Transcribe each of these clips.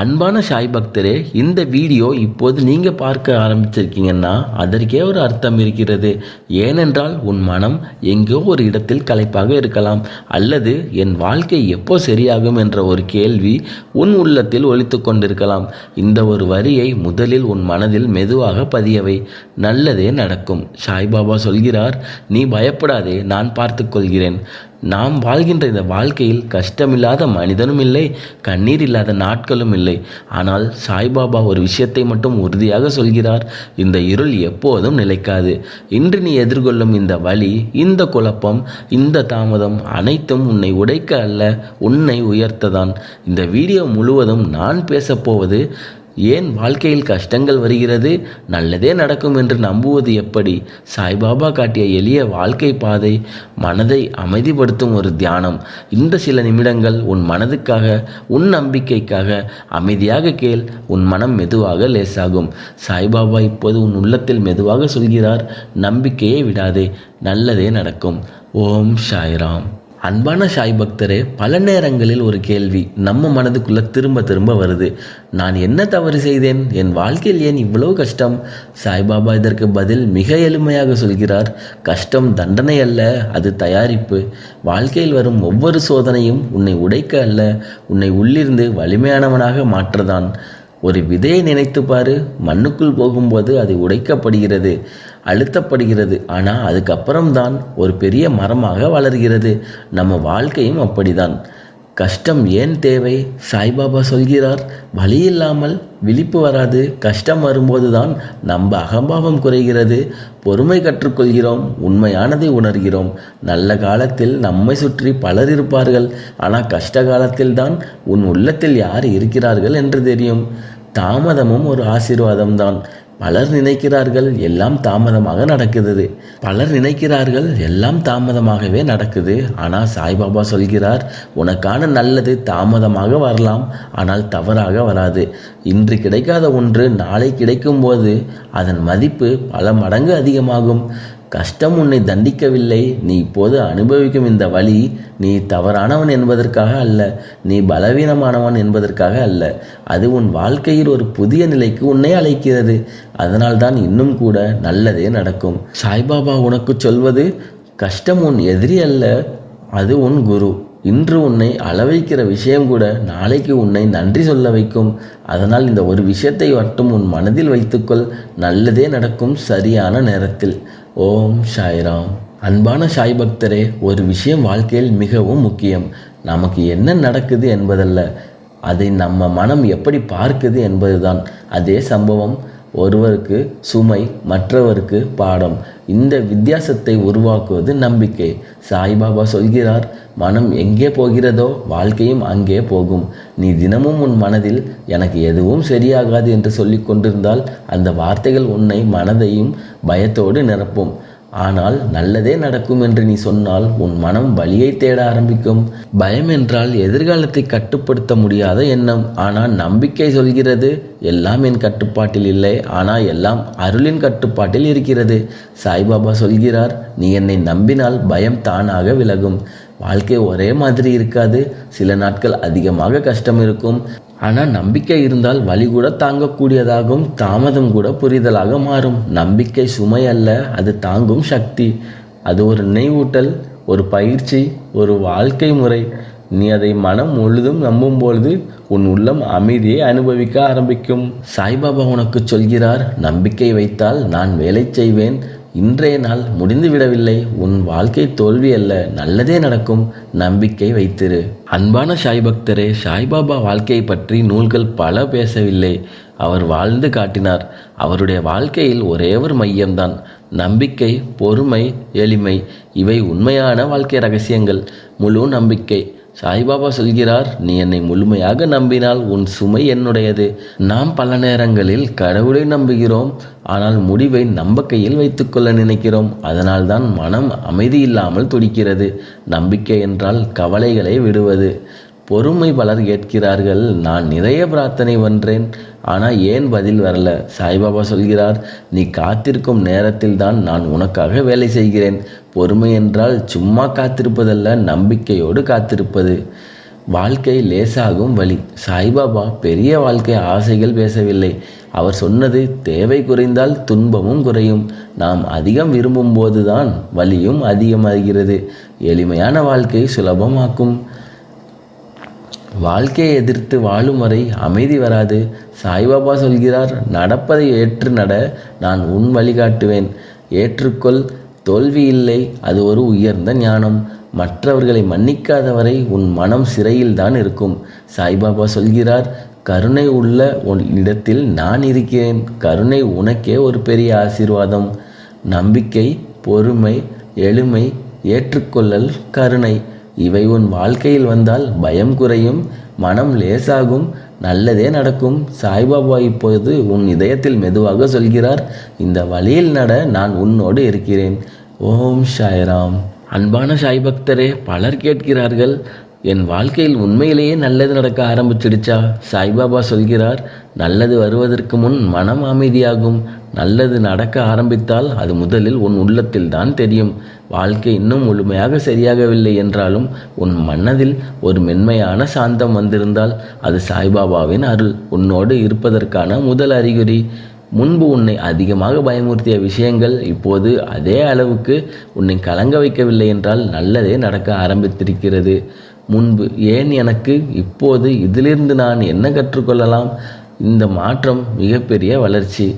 அன்பான சாய் பக்தரே, இந்த வீடியோ இப்போது நீங்கள் பார்க்க ஆரம்பிச்சிருக்கீங்கன்னா அதற்கே ஒரு அர்த்தம் இருக்கிறது. ஏனென்றால் உன் மனம் எங்கோ ஒரு இடத்தில் களைப்பாக இருக்கலாம், அல்லது என் வாழ்க்கை எப்போ சரியாகும் என்ற ஒரு கேள்வி உன் உள்ளத்தில் ஒலித்து கொண்டிருக்கலாம். இந்த ஒரு வரியை முதலில் உன் மனதில் மெதுவாக பதியவை. நல்லதே நடக்கும். சாய்பாபா சொல்கிறார், நீ பயப்படாதே, நான் பார்த்து கொள்கிறேன். நாம் வாழ்கின்ற இந்த வாழ்க்கையில் கஷ்டமில்லாத மனிதனும் இல்லை, கண்ணீர் இல்லாத நாட்களும் இல்லை. ஆனால் சாய்பாபா ஒரு விஷயத்தை மட்டும் உறுதியாக சொல்கிறார், இந்த இருள் எப்போதும் நிலைக்காது. இன்று நீ எதிர்கொள்ளும் இந்த வலி, இந்த குழப்பம், இந்த தாமதம் அனைத்தும் உன்னை உடைக்க அல்ல, உன்னை உயர்த்ததான். இந்த வீடியோ முழுவதும் நான் பேசப்போவது ஏன் வாழ்க்கையில் கஷ்டங்கள் வருகிறது, நல்லதே நடக்கும் என்று நம்புவது எப்படி, சாய்பாபா காட்டிய எளிய வாழ்க்கை பாதை, மனதை அமைதிப்படுத்தும் ஒரு தியானம். இந்த சில நிமிடங்கள் உன் மனதுக்காக, உன் நம்பிக்கைக்காக. அமைதியாக கேள், உன் மனம் மெதுவாக லேசாகும். சாய்பாபா இப்போது உன் உள்ளத்தில் மெதுவாக சொல்கிறார், நம்பிக்கையை விடாதே, நல்லதே நடக்கும். ஓம் சாய்ராம். அன்பான சாய் பக்தரே, பல நேரங்களில் ஒரு கேள்வி நம்ம மனதுக்குள்ளே திரும்ப திரும்ப வருது. நான் என்ன தவறு செய்தேன், என் வாழ்க்கையில் ஏன் இவ்வளவு கஷ்டம்? சாய்பாபா இதற்கு பதில் மிக எளிமையாக சொல்கிறார், கஷ்டம் தண்டனை அல்ல, அது தயாரிப்பு. வாழ்க்கையில் வரும் ஒவ்வொரு சோதனையும் உன்னை உடைக்க அல்ல, உன்னை உள்ளிருந்து வலிமையானவனாக மாற்றதான். ஒரு விதையை நினைத்து பாரு, மண்ணுக்குள் போகும்போது அது உடைக்கப்படுகிறது, அழுத்தப்படுகிறது. ஆனால் அதுக்கப்புறம்தான் ஒரு பெரிய மரமாக வளர்கிறது. நம்ம வாழ்க்கையும் அப்படிதான். கஷ்டம் ஏன் தேவை? சாய்பாபா சொல்கிறார், வலி இல்லாமல் விழிப்பு வராது. கஷ்டம் வரும்போது தான் நம்ம அகம்பாவம் குறைகிறது, பொறுமை கற்றுக்கொள்கிறோம், உண்மையானதை உணர்கிறோம். நல்ல காலத்தில் நம்மை சுற்றி பலர் இருப்பார்கள், ஆனால் கஷ்ட காலத்தில் தான் உன் உள்ளத்தில் யார் இருக்கிறார்கள் என்று தெரியும். தாமதமும் ஒரு ஆசீர்வாதம்தான். பலர் நினைக்கிறார்கள் எல்லாம் தாமதமாகவே நடக்குது. ஆனால் சாய்பாபா சொல்கிறார், உனக்கான நல்லது தாமதமாக வரலாம், ஆனால் தவறாக வராது. இன்று கிடைக்காத ஒன்று நாளை கிடைக்கும்போது அதன் மதிப்பு பல மடங்கு அதிகமாகும். கஷ்டம் உன்னை தண்டிக்கவில்லை, நீ இப்போது அனுபவிக்கும் இந்த வலி நீ தவறானவன் என்பதற்காக அல்ல, நீ பலவீனமானவன் என்பதற்காக அல்ல. அது உன் வாழ்க்கையில் ஒரு புதிய நிலைக்கு உன்னை அழைக்கிறது. அதனால்தான் இன்னும் கூட நல்லதே நடக்கும். சாய்பாபா உனக்கு சொல்வது, கஷ்டம் உன் எதிரி அல்ல, அது உன் குரு. இன்று உன்னை அளவைக்கிற விஷயம் கூட நாளைக்கு உன்னை நன்றி சொல்ல வைக்கும். அதனால் இந்த ஒரு விஷயத்தை மட்டும் உன் மனதில் வைத்துக்கொள், நல்லதே நடக்கும் சரியான நேரத்தில். ஓம் சாய்ராம். அன்பான சாய் பக்தரே, ஒரு விஷயம் வாழ்க்கையில் மிகவும் முக்கியம். நமக்கு என்ன நடக்குது என்பதல்ல, அதை நம்ம மனம் எப்படி பார்க்குது என்பதுதான். அதே சம்பவம் ஒருவருக்கு சுமை, மற்றவருக்கு பாடம். இந்த வித்தியாசத்தை உருவாக்குவது நம்பிக்கை. சாய்பாபா சொல்கிறார், மனம் எங்கே போகிறதோ வாழ்க்கையும் அங்கே போகும். நீ தினமும் உன் மனதில் எனக்கு எதுவும் சரியாகாது என்று சொல்லி கொண்டிருந்தால் அந்த வார்த்தைகள் உன்னை மனதையும் பயத்தோடு நிரப்பும். ஆனால் நல்லதே நடக்கும் என்று நீ சொன்னால் உன் மனம் வழியை தேட ஆரம்பிக்கும். பயம் என்றால் எதிர்காலத்தை கட்டுப்படுத்த முடியாத எண்ணம். ஆனால் நம்பிக்கை சொல்கிறது, எல்லாம் என் கட்டுப்பாட்டில் இல்லை, ஆனால் எல்லாம் அருளின் கட்டுப்பாட்டில் இருக்கிறது. சாய்பாபா சொல்கிறார், நீ என்னை நம்பினால் பயம் தானாக விலகும். வாழ்க்கை ஒரே மாதிரி இருக்காது. சில நாட்கள் அதிகமாக கஷ்டம் இருக்கும், ஆனால் நம்பிக்கை இருந்தால் வலி கூட தாங்கக்கூடியதாகும், தாமதம் கூட புரிதலாக மாறும். நம்பிக்கை சுமை அல்ல, அது தாங்கும் சக்தி. அது ஒரு நினைவூட்டல், ஒரு பயிற்சி, ஒரு வாழ்க்கை முறை. நீ அதை மனம் முழுதும் நம்பும்பொழுது உன் உள்ளம் அமைதியை அனுபவிக்க ஆரம்பிக்கும். சாய்பாபா உனக்கு சொல்கிறார், நம்பிக்கை வைத்தால் நான் வேலை செய்வேன். இன்றைய நாள் முடிந்து விடவில்லை, உன் வாழ்க்கை தோல்வி அல்ல, நல்லதே நடக்கும், நம்பிக்கை வைத்திரு. அன்பான சாய் பக்தரே, சாய்பாபா வாழ்க்கையை பற்றி நூல்கள் பல பேசவில்லை, அவர் வாழ்ந்து காட்டினார். அவருடைய வாழ்க்கையில் ஒரே ஒரு மையம்தான், நம்பிக்கை, பொறுமை, எளிமை. இவை உண்மையான வாழ்க்கை ரகசியங்கள். முழு நம்பிக்கை. சாய்பாபா சொல்கிறார், நீ என்னை முழுமையாக நம்பினால் உன் சுமை என்னுடையது. நாம் பல நேரங்களில் கடவுளை நம்புகிறோம், ஆனால் முடிவை நம்பிக்கையில் வைத்துக்கொள்ள நினைக்கிறோம். அதனால்தான் மனம் அமைதி இல்லாமல் துடிக்கிறது. நம்பிக்கை என்றால் கவலைகளை விடுவது. பொறுமை. பலர் கேட்கிறார்கள், நான் நிறைய பிரார்த்தனை பண்றேன், ஆனால் ஏன் பதில் வரல? சாய்பாபா சொல்கிறார், நீ காத்திருக்கும் நேரத்தில் தான் நான் உனக்காக வேலை செய்கிறேன். பொறுமை என்றால் சும்மா காத்திருப்பதல்ல, நம்பிக்கையோடு காத்திருப்பது. வாழ்க்கை லேசாகும் வழி. சாய்பாபா பெரிய வாழ்க்கை ஆசைகள் பேசவில்லை. அவர் சொன்னது தேவை குறைந்தால் துன்பமும் குறையும். நாம் அதிகம் விரும்பும் போதுதான் வலியும் அதிகமாகிறது. எளிமையான வாழ்க்கை சுலபமாக்கும். வாழ்க்கையை எதிர்த்து வாழும் வரை அமைதி வராது. சாய்பாபா சொல்கிறார், நடப்பதை ஏற்று நட, நான் உன் வழிகாட்டுவேன். ஏற்றுக்கொள், தோல்வி இல்லை, அது ஒரு உயர்ந்த ஞானம். மற்றவர்களை மன்னிக்காதவரை உன் மனம் சிறையில்தான் இருக்கும். சாய்பாபா சொல்கிறார், கருணை உள்ள உன் இடத்தில் நான் இருக்கிறேன். கருணை உனக்கே ஒரு பெரிய ஆசீர்வாதம். நம்பிக்கை, பொறுமை, எளிமை, ஏற்றுக்கொள்ளல், கருணை இவை உன் வாழ்க்கையில் வந்தால் பயம் குறையும், மனம் லேசாகும், நல்லதே நடக்கும். சாய்பாபா இப்போது உன் இதயத்தில் மெதுவாக சொல்கிறார், இந்த வழியில் நட, நான் உன்னோடு இருக்கிறேன். ஓம் சாய்ராம். அன்பான சாய் பக்தரே, பலர் கேட்கிறார்கள், என் வாழ்க்கையில் உண்மையிலேயே நல்லது நடக்க ஆரம்பிச்சிடுச்சா? சாய்பாபா சொல்கிறார், நல்லது வருவதற்கு முன் மனம் அமைதியாகும். நல்லது நடக்க ஆரம்பித்தால் அது முதலில் உன் உள்ளத்தில் தான் தெரியும். வாழ்க்கை இன்னும் முழுமையாக சரியாகவில்லை என்றாலும் உன் மனதில் ஒரு மென்மையான சாந்தம் வந்திருந்தால் அது சாய்பாபாவின் அருள் உன்னோடு இருப்பதற்கான முதல் அறிகுறி. முன்பு உன்னை அதிகமாக பயமுறுத்திய விஷயங்கள் இப்போது அதே அளவுக்கு உன்னை கலங்க வைக்கவில்லை என்றால் நல்லதே நடக்க ஆரம்பித்திருக்கிறது. முன்பு ஏன் எனக்கு, இப்போது இதிலிருந்து நான் என்ன கற்றுக்கொள்ளலாம்? இந்த மாற்றம் மிகப்பெரிய வளர்ச்சி.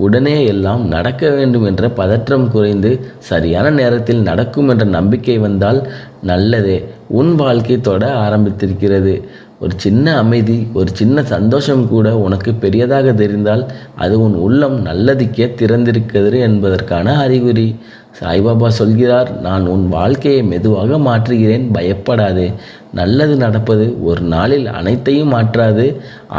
உடனே எல்லாம் நடக்க வேண்டும் என்ற பதற்றம் குறைந்து சரியான நேரத்தில் நடக்கும் என்ற நம்பிக்கை வந்தால் நல்லதே உன் வாழ்க்கை தொட ஆரம்பித்திருக்கிறது. ஒரு சின்ன அமைதி, ஒரு சின்ன சந்தோஷம் கூட உனக்கு பெரியதாக தெரிந்தால் அது உன் உள்ளம் நல்லதுக்கே திறந்திருக்கிறது என்பதற்கான அறிகுறி. சாய்பாபா சொல்கிறார், நான் உன் வாழ்க்கையை மெதுவாக மாற்றுகிறேன், பயப்படாதே. நல்லது நடப்பது ஒரு நாளில் அனைத்தையும் மாற்றாது,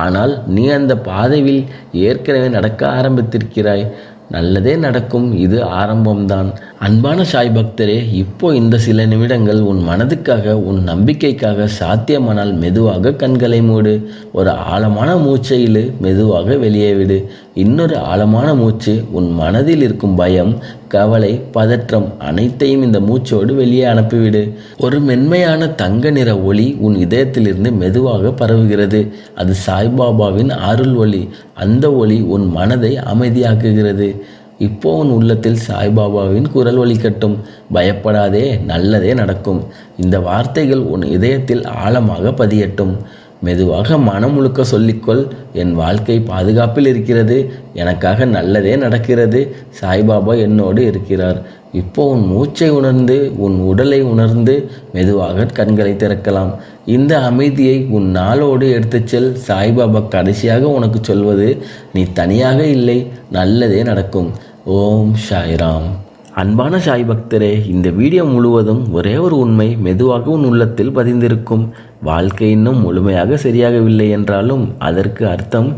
ஆனால் நீ அந்த பாதையில் ஏற்கனவே நடக்க ஆரம்பித்திருக்கிறாய். நல்லதே நடக்கும், இது ஆரம்பம்தான். அன்பான சாய் பக்தரே, இப்போ இந்த சில நிமிடங்கள் உன் மனதுக்காக, உன் நம்பிக்கைக்காக. சாத்தியமானால் மெதுவாக கண்களை மூடு. ஒரு ஆழமான மூச்சை இழு, மெதுவாக வெளியே விடு. இன்னொரு ஆழமான மூச்சு. உன் மனதில் இருக்கும் பயம், கவலை, பதற்றம் அனைத்தையும் இந்த மூச்சோடு வெளியே அனுப்பிவிடு. ஒரு மென்மையான தங்க நிற ஒளி உன் இதயத்திலிருந்து மெதுவாக பரவுகிறது. அது சாய்பாபாவின் அருள் ஒளி. அந்த ஒளி உன் மனதை அமைதியாக்குகிறது. இப்போ உன் உள்ளத்தில் சாய்பாபாவின் குரல் ஒலிக்கட்டும், பயப்படாதே, நல்லதே நடக்கும். இந்த வார்த்தைகள் உன் இதயத்தில் ஆழமாக பதியட்டும். மெதுவாக மனம் முழுக்க சொல்லிக்கொள், என் வாழ்க்கை பாதுகாப்பில் இருக்கிறது, எனக்காக நல்லதே நடக்கிறது, சாய்பாபா என்னோடு இருக்கிறார். இப்போ உன் மூச்சை உணர்ந்து, உன் உடலை உணர்ந்து மெதுவாக கண்களை திறக்கலாம். இந்த அமைதியை உன் நாளோடு எடுத்துச் செல். சாய்பாபா கடைசியாக உனக்கு சொல்வது, நீ தனியாக இல்லை, நல்லதே நடக்கும். ஓம் சாய்ராம். அன்பான சாய் பக்தரே, இந்த வீடியோ முழுவதும் ஒரே ஒரு உண்மை மெதுவாக உன் உள்ளத்தில் பதிந்திருக்கும். வாழ்க்கை இன்னும் முழுமையாக சரியாகவில்லை என்றாலும் அதற்கு அர்த்தம்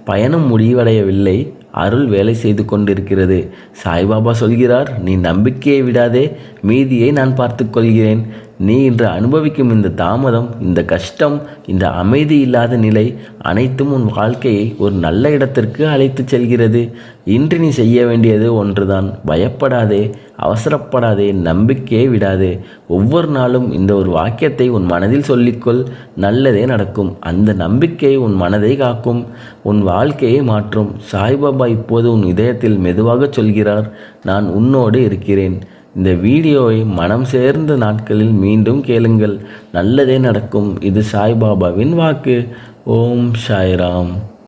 பயணம் முடிவடையவில்லை, அருள் வேலை செய்து கொண்டிருக்கிறது. சாய்பாபா சொல்கிறார், நீ நம்பிக்கையை விடாதே, மீதியை நான் பார்த்து கொள்கிறேன். நீ இன்று அனுபவிக்கும் இந்த தாமதம், இந்த கஷ்டம், இந்த அமைதி இல்லாத நிலை அனைத்தும் உன் வாழ்க்கையை ஒரு நல்ல இடத்திற்கு அழைத்து செல்கிறது. இன்று நீ செய்ய வேண்டியது ஒன்றுதான், பயப்படாதே, அவசரப்படாதே, நம்பிக்கையை விடாதே. ஒவ்வொரு நாளும் இந்த ஒரு வாக்கியத்தை உன் மனதில் சொல்லிக்கொள், நல்லதே நடக்கும். அந்த நம்பிக்கை உன் மனதை காக்கும், உன் வாழ்க்கையை மாற்றும். சாய்பாபா இப்போது உன் இதயத்தில் மெதுவாக சொல்கிறார், நான் உன்னோடு இருக்கிறேன். இந்த வீடியோவை மனம் சேர்ந்த நாட்களில் மீண்டும் கேளுங்கள், நல்லதே நடக்கும். இது சாய்பாபாவின் வாக்கு. ஓம் சாய்ராம்.